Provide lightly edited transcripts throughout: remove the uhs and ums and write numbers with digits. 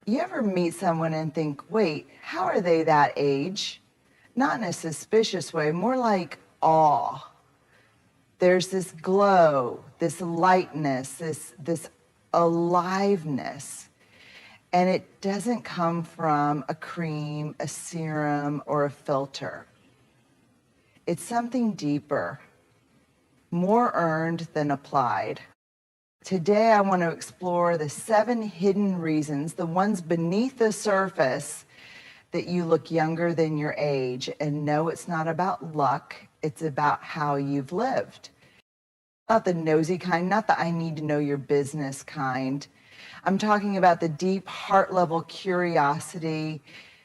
You ever meet someone and think, wait, how are they that age? Not in a suspicious way, more like awe. There's this glow, this lightness, this aliveness. And it doesn't come from a cream, a serum, or a filter. It's something deeper, more earned than applied. Today, I want to explore the 7 hidden reasons, the ones beneath the surface, that you look younger than your age. And no, it's not about luck. It's about how you've lived. Not the nosy kind, not the I need to know your business kind. I'm talking about the deep heart level curiosity,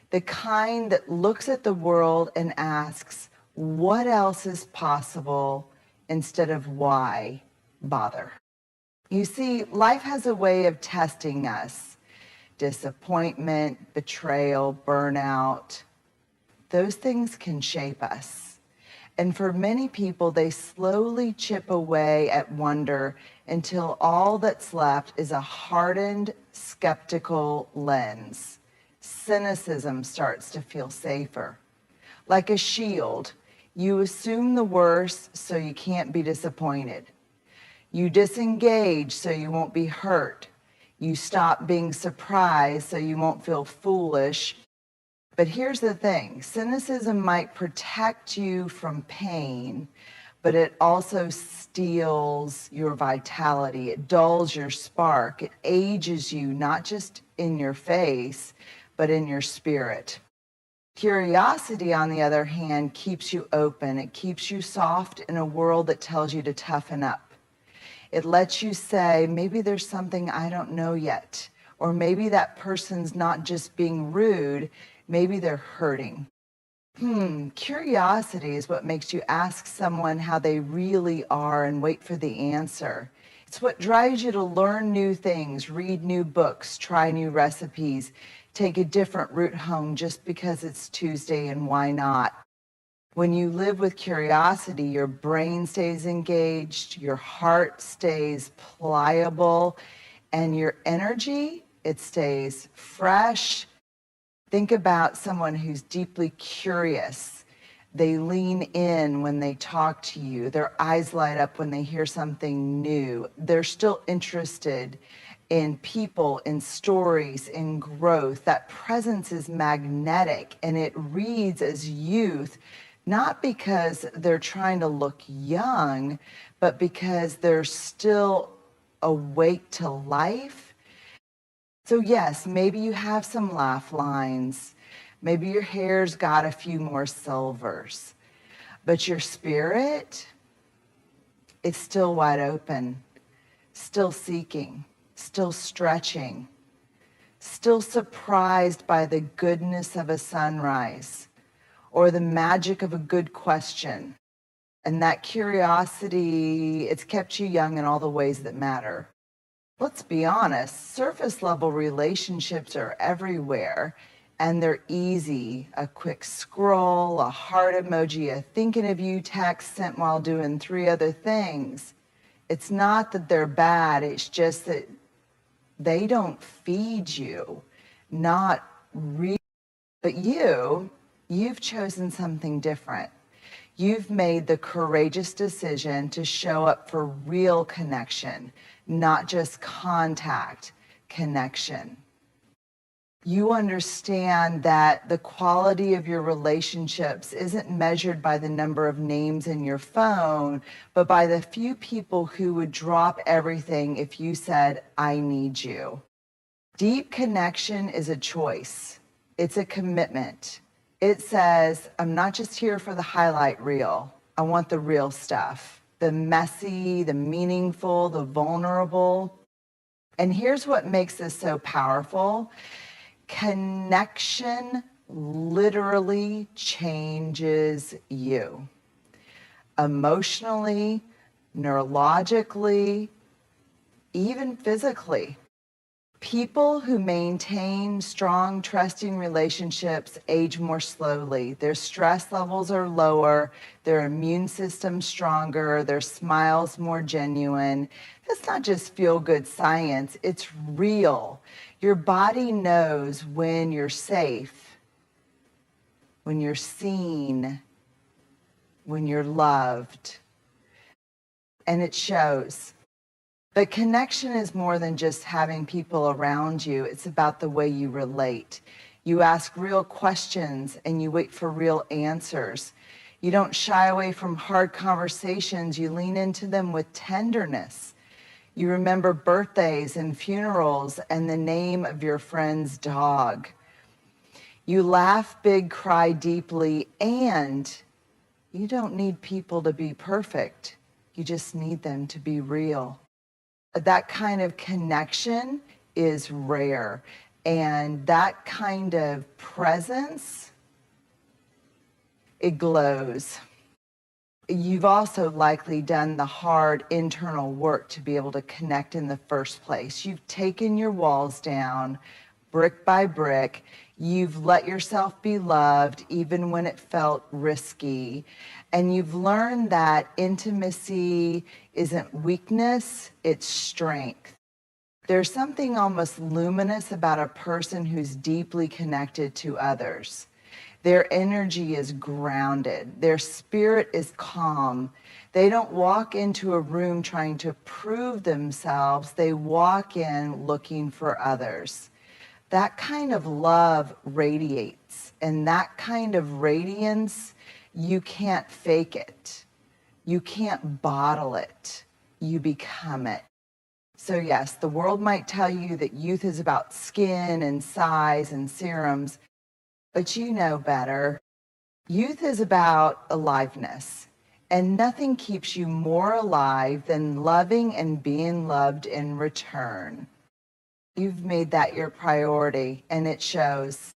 the kind that looks at the world and asks, what else is possible instead of why bother? You see, life has a way of testing us. Disappointment, betrayal, burnout, those things can shape us. And for many people, they slowly chip away at wonder until all that's left is a hardened, skeptical lens. Cynicism starts to feel safer. Like a shield, you assume the worst so you can't be disappointed. You disengage so you won't be hurt. You stop being surprised so you won't feel foolish. But here's the thing, cynicism might protect you from pain, but it also steals your vitality. It dulls your spark. It ages you, not just in your face, but in your spirit. Curiosity, on the other hand, keeps you open. It keeps you soft in a world that tells you to toughen up. It lets you say, maybe there's something I don't know yet. Or maybe that person's not just being rude, maybe they're hurting. Curiosity is what makes you ask someone how they really are and wait for the answer. It's what drives you to learn new things, read new books, try new recipes, take a different route home just because it's Tuesday and why not? When you live with curiosity, your brain stays engaged, your heart stays pliable, and your energy, it stays fresh. Think about someone who's deeply curious. They lean in when they talk to you. Their eyes light up when they hear something new. They're still interested in people, in stories, in growth. That presence is magnetic, and it reads as youth, not because they're trying to look young, but because they're still awake to life. So yes, maybe you have some laugh lines. Maybe your hair's got a few more silvers. But your spirit, it's still wide open, still seeking, still stretching, still surprised by the goodness of a sunrise or the magic of a good question. And that curiosity, it's kept you young in all the ways that matter. Let's be honest, surface level relationships are everywhere and they're easy. A quick scroll, a heart emoji, a thinking of you text sent while doing 3 other things. It's not that they're bad, it's just that they don't feed you, not really. But you've chosen something different. You've made the courageous decision to show up for real connection, not just contact connection. You understand that the quality of your relationships isn't measured by the number of names in your phone, but by the few people who would drop everything if you said, I need you. Deep connection is a choice. It's a commitment. It says, I'm not just here for the highlight reel. I want the real stuff, the messy, the meaningful, the vulnerable. And here's what makes this so powerful. Connection literally changes you. Emotionally, neurologically, even physically. People who maintain strong, trusting relationships age more slowly. Their stress levels are lower, their immune system stronger, their smiles more genuine. That's not just feel-good science, it's real. Your body knows when you're safe, when you're seen, when you're loved, and it shows. But connection is more than just having people around you. It's about the way you relate. You ask real questions and you wait for real answers. You don't shy away from hard conversations. You lean into them with tenderness. You remember birthdays and funerals and the name of your friend's dog. You laugh big, cry deeply, and you don't need people to be perfect. You just need them to be real. That kind of connection is rare, and that kind of presence, it glows. You've also likely done the hard internal work to be able to connect in the first place. You've taken your walls down brick by brick. You've let yourself be loved even when it felt risky. And you've learned that intimacy isn't weakness, it's strength. There's something almost luminous about a person who's deeply connected to others. Their energy is grounded. Their spirit is calm. They don't walk into a room trying to prove themselves. They walk in looking for others. That kind of love radiates, and that kind of radiance, you can't fake it. You can't bottle it. You become it. So yes, the world might tell you that youth is about skin and size and serums, but you know better. Youth is about aliveness, and nothing keeps you more alive than loving and being loved in return. You've made that your priority, and it shows.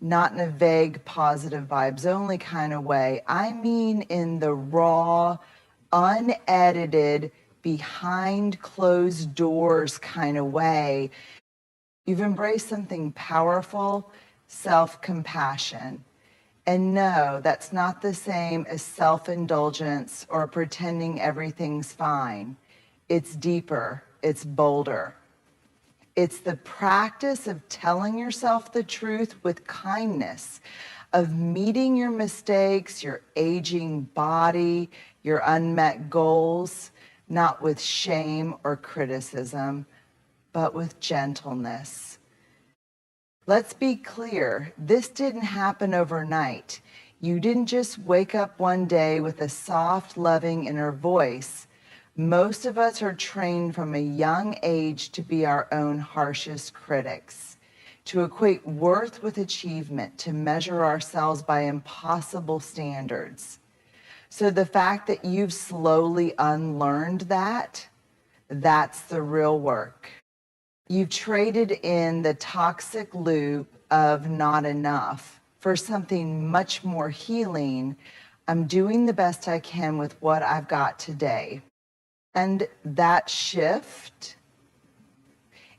Not in a vague, positive vibes only kind of way. I mean in the raw, unedited, behind closed doors kind of way. You've embraced something powerful, self-compassion. And no, that's not the same as self-indulgence or pretending everything's fine. It's deeper, it's bolder. It's the practice of telling yourself the truth with kindness, of meeting your mistakes, your aging body, your unmet goals, not with shame or criticism, but with gentleness. Let's be clear, this didn't happen overnight. You didn't just wake up one day with a soft, loving inner voice. Most of us are trained from a young age to be our own harshest critics, to equate worth with achievement, to measure ourselves by impossible standards. So the fact that you've slowly unlearned that, that's the real work. You've traded in the toxic loop of not enough for something much more healing. I'm doing the best I can with what I've got today. And that shift,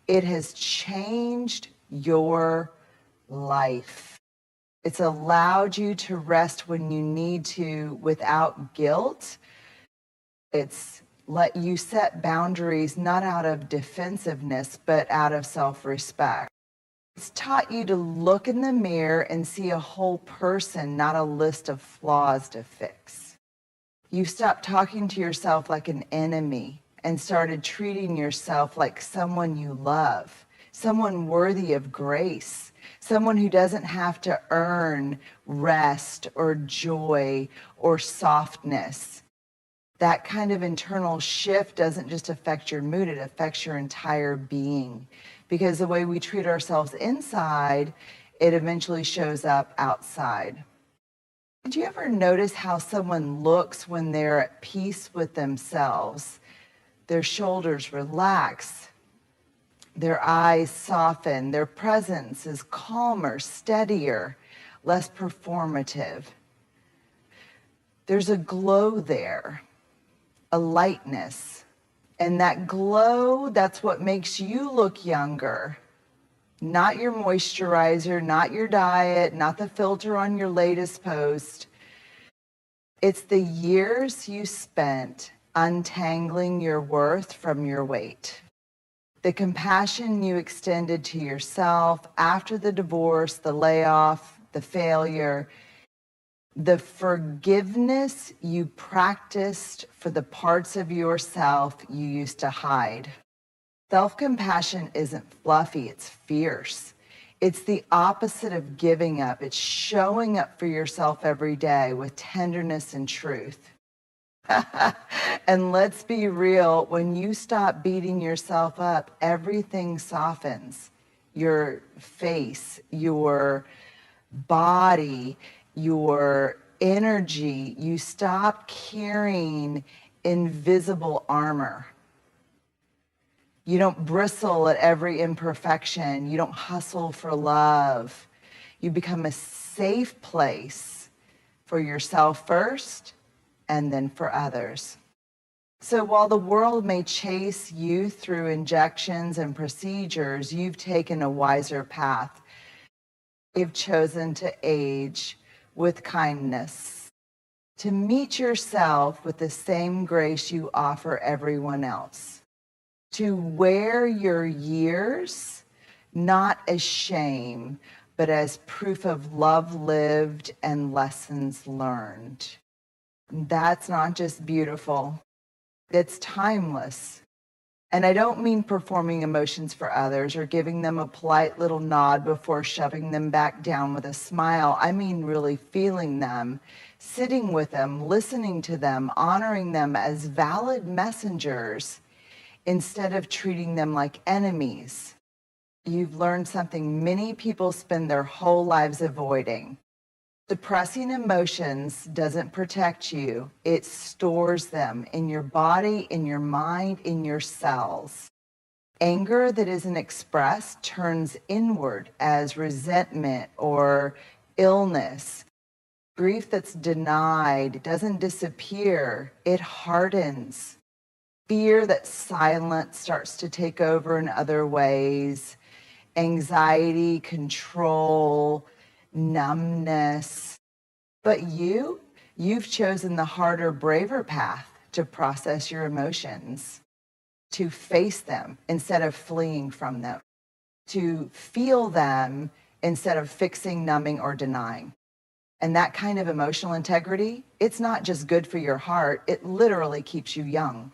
it has changed your life. It's allowed you to rest when you need to without guilt. It's let you set boundaries not out of defensiveness, but out of self-respect. It's taught you to look in the mirror and see a whole person, not a list of flaws to fix. You stopped talking to yourself like an enemy and started treating yourself like someone you love, someone worthy of grace, someone who doesn't have to earn rest or joy or softness. That kind of internal shift doesn't just affect your mood, it affects your entire being. Because the way we treat ourselves inside, it eventually shows up outside. Did you ever notice how someone looks when they're at peace with themselves? Their shoulders relax, their eyes soften, their presence is calmer, steadier, less performative. There's a glow there, a lightness. And that glow, that's what makes you look younger. Not your moisturizer, not your diet, not the filter on your latest post. It's the years you spent untangling your worth from your weight. The compassion you extended to yourself after the divorce, the layoff, the failure, the forgiveness you practiced for the parts of yourself you used to hide. Self-compassion isn't fluffy, it's fierce. It's the opposite of giving up. It's showing up for yourself every day with tenderness and truth. And let's be real, when you stop beating yourself up, everything softens. Your face, your body, your energy. You stop carrying invisible armor. You don't bristle at every imperfection. You don't hustle for love. You become a safe place for yourself first and then for others. So while the world may chase you through injections and procedures, you've taken a wiser path. You've chosen to age with kindness, to meet yourself with the same grace you offer everyone else, to wear your years not as shame, but as proof of love lived and lessons learned. That's not just beautiful, it's timeless. And I don't mean performing emotions for others or giving them a polite little nod before shoving them back down with a smile. I mean really feeling them, sitting with them, listening to them, honoring them as valid messengers instead of treating them like enemies. You've learned something many people spend their whole lives avoiding. Suppressing emotions doesn't protect you. It stores them in your body, in your mind, in your cells. Anger that isn't expressed turns inward as resentment or illness. Grief that's denied doesn't disappear. It hardens. Fear that's silent starts to take over in other ways. Anxiety, control, numbness. But you've chosen the harder, braver path to process your emotions, to face them instead of fleeing from them, to feel them instead of fixing, numbing, or denying. And that kind of emotional integrity, it's not just good for your heart, it literally keeps you young.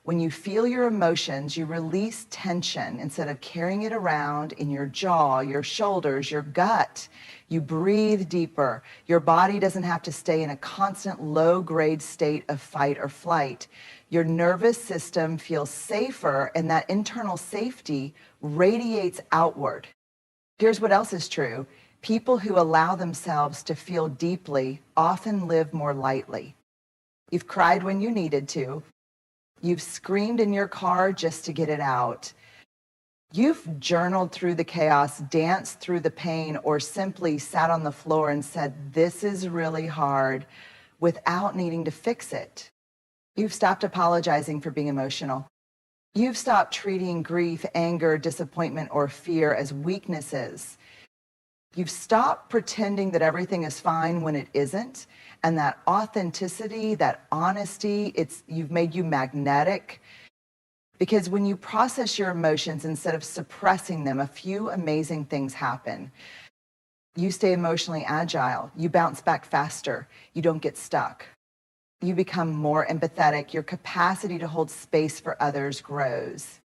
When you feel your emotions, you release tension instead of carrying it around in your jaw, your shoulders, your gut. You breathe deeper. Your body doesn't have to stay in a constant low-grade state of fight or flight. Your nervous system feels safer, and that internal safety radiates outward. Here's what else is true. People who allow themselves to feel deeply often live more lightly. You've cried when you needed to. You've screamed in your car just to get it out. You've journaled through the chaos, danced through the pain, or simply sat on the floor and said, "This is really hard," without needing to fix it. You've stopped apologizing for being emotional. You've stopped treating grief, anger, disappointment, or fear as weaknesses. You've stopped pretending that everything is fine when it isn't. And that authenticity, that honesty, you've made you magnetic. Because when you process your emotions instead of suppressing them, a few amazing things happen. You stay emotionally agile. You bounce back faster. You don't get stuck. You become more empathetic. Your capacity to hold space for others grows.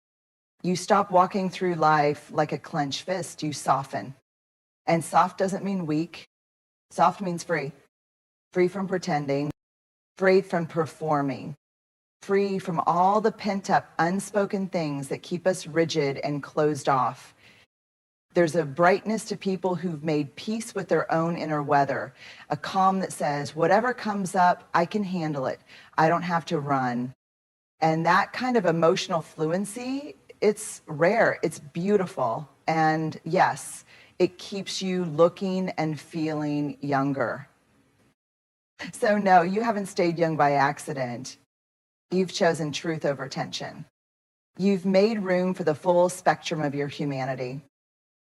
You stop walking through life like a clenched fist. You soften. And soft doesn't mean weak. Soft means free. Free from pretending, free from performing, free from all the pent-up, unspoken things that keep us rigid and closed off. There's a brightness to people who've made peace with their own inner weather, a calm that says, whatever comes up, I can handle it. I don't have to run. And that kind of emotional fluency, it's rare, it's beautiful. And yes, it keeps you looking and feeling younger. So no, you haven't stayed young by accident. You've chosen truth over tension. You've made room for the full spectrum of your humanity.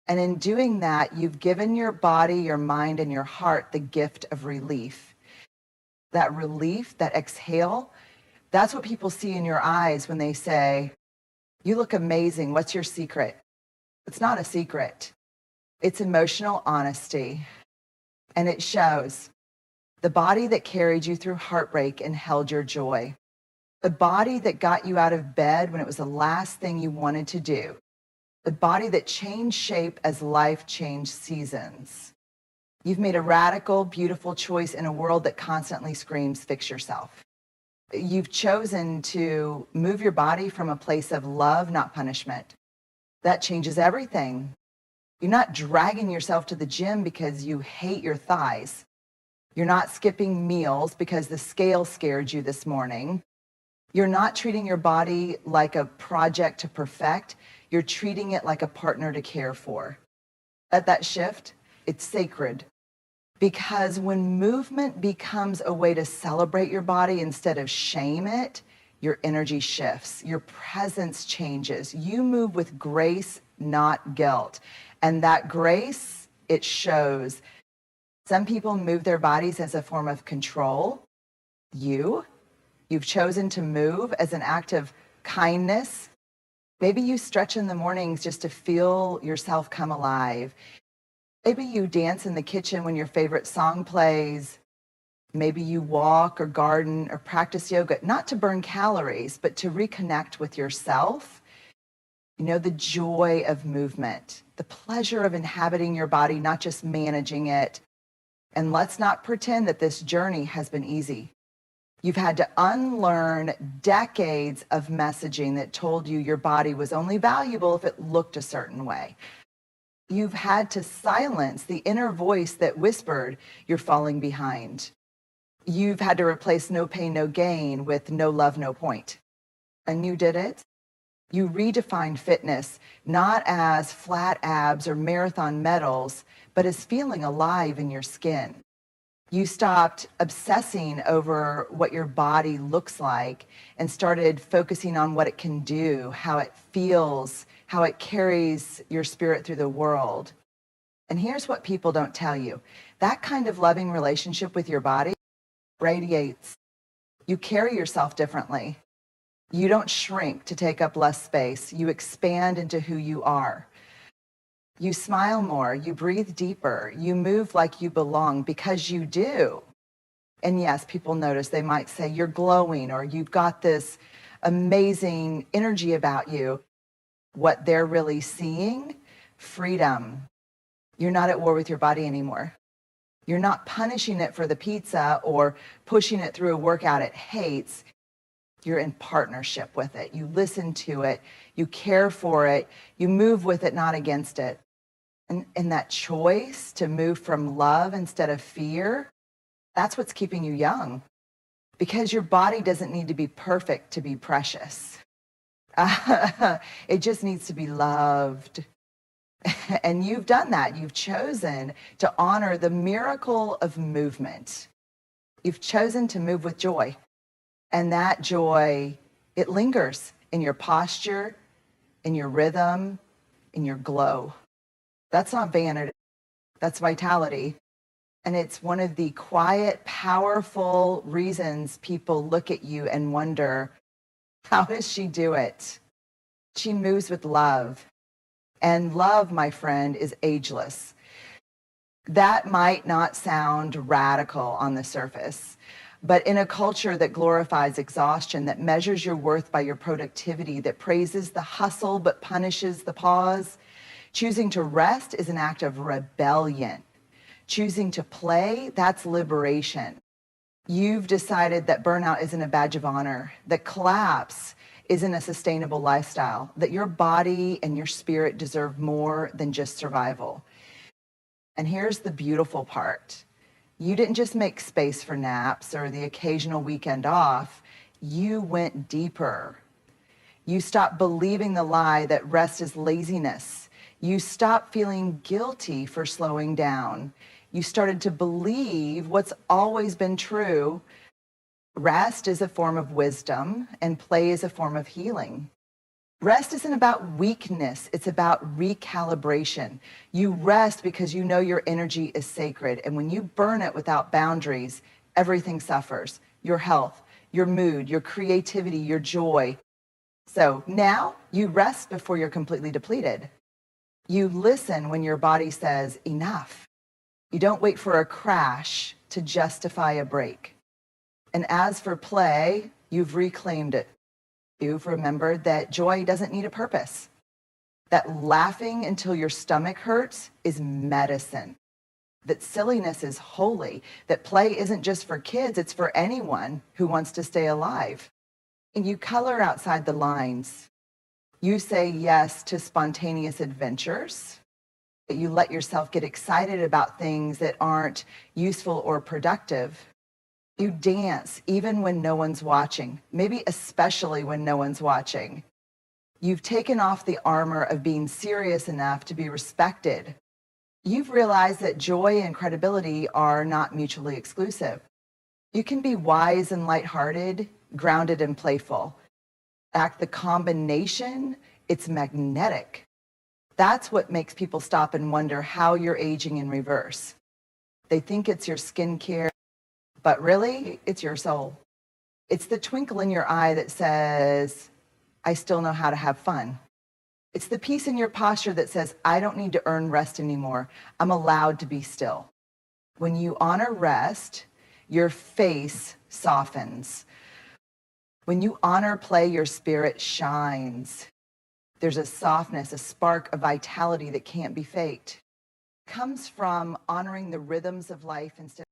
And in doing that, you've given your body, your mind, and your heart the gift of relief. That relief, that exhale, that's what people see in your eyes when they say, You look amazing. What's your secret? It's not a secret. It's emotional honesty. And it shows. The body that carried you through heartbreak and held your joy. The body that got you out of bed when it was the last thing you wanted to do. The body that changed shape as life changed seasons. You've made a radical, beautiful choice in a world that constantly screams, fix yourself. You've chosen to move your body from a place of love, not punishment. That changes everything. You're not dragging yourself to the gym because you hate your thighs. You're not skipping meals because the scale scared you this morning. You're not treating your body like a project to perfect. You're treating it like a partner to care for. At that shift, it's sacred. Because when movement becomes a way to celebrate your body instead of shame it, your energy shifts, your presence changes. You move with grace, not guilt. And that grace, it shows. Some people move their bodies as a form of control. You've chosen to move as an act of kindness. Maybe you stretch in the mornings just to feel yourself come alive. Maybe you dance in the kitchen when your favorite song plays. Maybe you walk or garden or practice yoga, not to burn calories, but to reconnect with yourself. You know, the joy of movement, the pleasure of inhabiting your body, not just managing it. And let's not pretend that this journey has been easy. You've had to unlearn decades of messaging that told you your body was only valuable if it looked a certain way. You've had to silence the inner voice that whispered you're falling behind. You've had to replace no pain, no gain with no love, no point. And you did it. You redefined fitness, not as flat abs or marathon medals, but as feeling alive in your skin. You stopped obsessing over what your body looks like and started focusing on what it can do, how it feels, how it carries your spirit through the world. And here's what people don't tell you. That kind of loving relationship with your body radiates. You carry yourself differently. You don't shrink to take up less space. You expand into who you are. You smile more, you breathe deeper, you move like you belong because you do. And yes, people notice. They might say you're glowing or you've got this amazing energy about you. What they're really seeing, freedom. You're not at war with your body anymore. You're not punishing it for the pizza or pushing it through a workout it hates. You're in partnership with it. You listen to it. You care for it. You move with it, not against it. And that choice to move from love instead of fear, that's what's keeping you young. Because your body doesn't need to be perfect to be precious. It just needs to be loved. And you've done that. You've chosen to honor the miracle of movement. You've chosen to move with joy. And that joy, it lingers in your posture, in your rhythm, in your glow. That's not vanity. That's vitality. And it's one of the quiet, powerful reasons people look at you and wonder, how does she do it? She moves with love. And love, my friend, is ageless. That might not sound radical on the surface, but in a culture that glorifies exhaustion, that measures your worth by your productivity, that praises the hustle but punishes the pause, choosing to rest is an act of rebellion. Choosing to play, that's liberation. You've decided that burnout isn't a badge of honor, that collapse isn't a sustainable lifestyle, that your body and your spirit deserve more than just survival. And here's the beautiful part. You didn't just make space for naps or the occasional weekend off. You went deeper. You stopped believing the lie that rest is laziness. You stopped feeling guilty for slowing down. You started to believe what's always been true. Rest is a form of wisdom and play is a form of healing. Rest isn't about weakness, it's about recalibration. You rest because you know your energy is sacred, and when you burn it without boundaries, everything suffers. Your health, your mood, your creativity, your joy. So now you rest before you're completely depleted. You listen when your body says enough. You don't wait for a crash to justify a break. And as for play, you've reclaimed it. You've remembered that joy doesn't need a purpose, that laughing until your stomach hurts is medicine, that silliness is holy, that play isn't just for kids, it's for anyone who wants to stay alive. And you color outside the lines. You say yes to spontaneous adventures. You let yourself get excited about things that aren't useful or productive. You dance even when no one's watching, maybe especially when no one's watching. You've taken off the armor of being serious enough to be respected. You've realized that joy and credibility are not mutually exclusive. You can be wise and lighthearted, grounded and playful. In fact, the combination, it's magnetic. That's what makes people stop and wonder how you're aging in reverse. They think it's your skincare, but really, it's your soul. It's the twinkle in your eye that says, I still know how to have fun. It's the peace in your posture that says, I don't need to earn rest anymore. I'm allowed to be still. When you honor rest, your face softens. When you honor play, your spirit shines. There's a softness, a spark of vitality that can't be faked. It comes from honoring the rhythms of life instead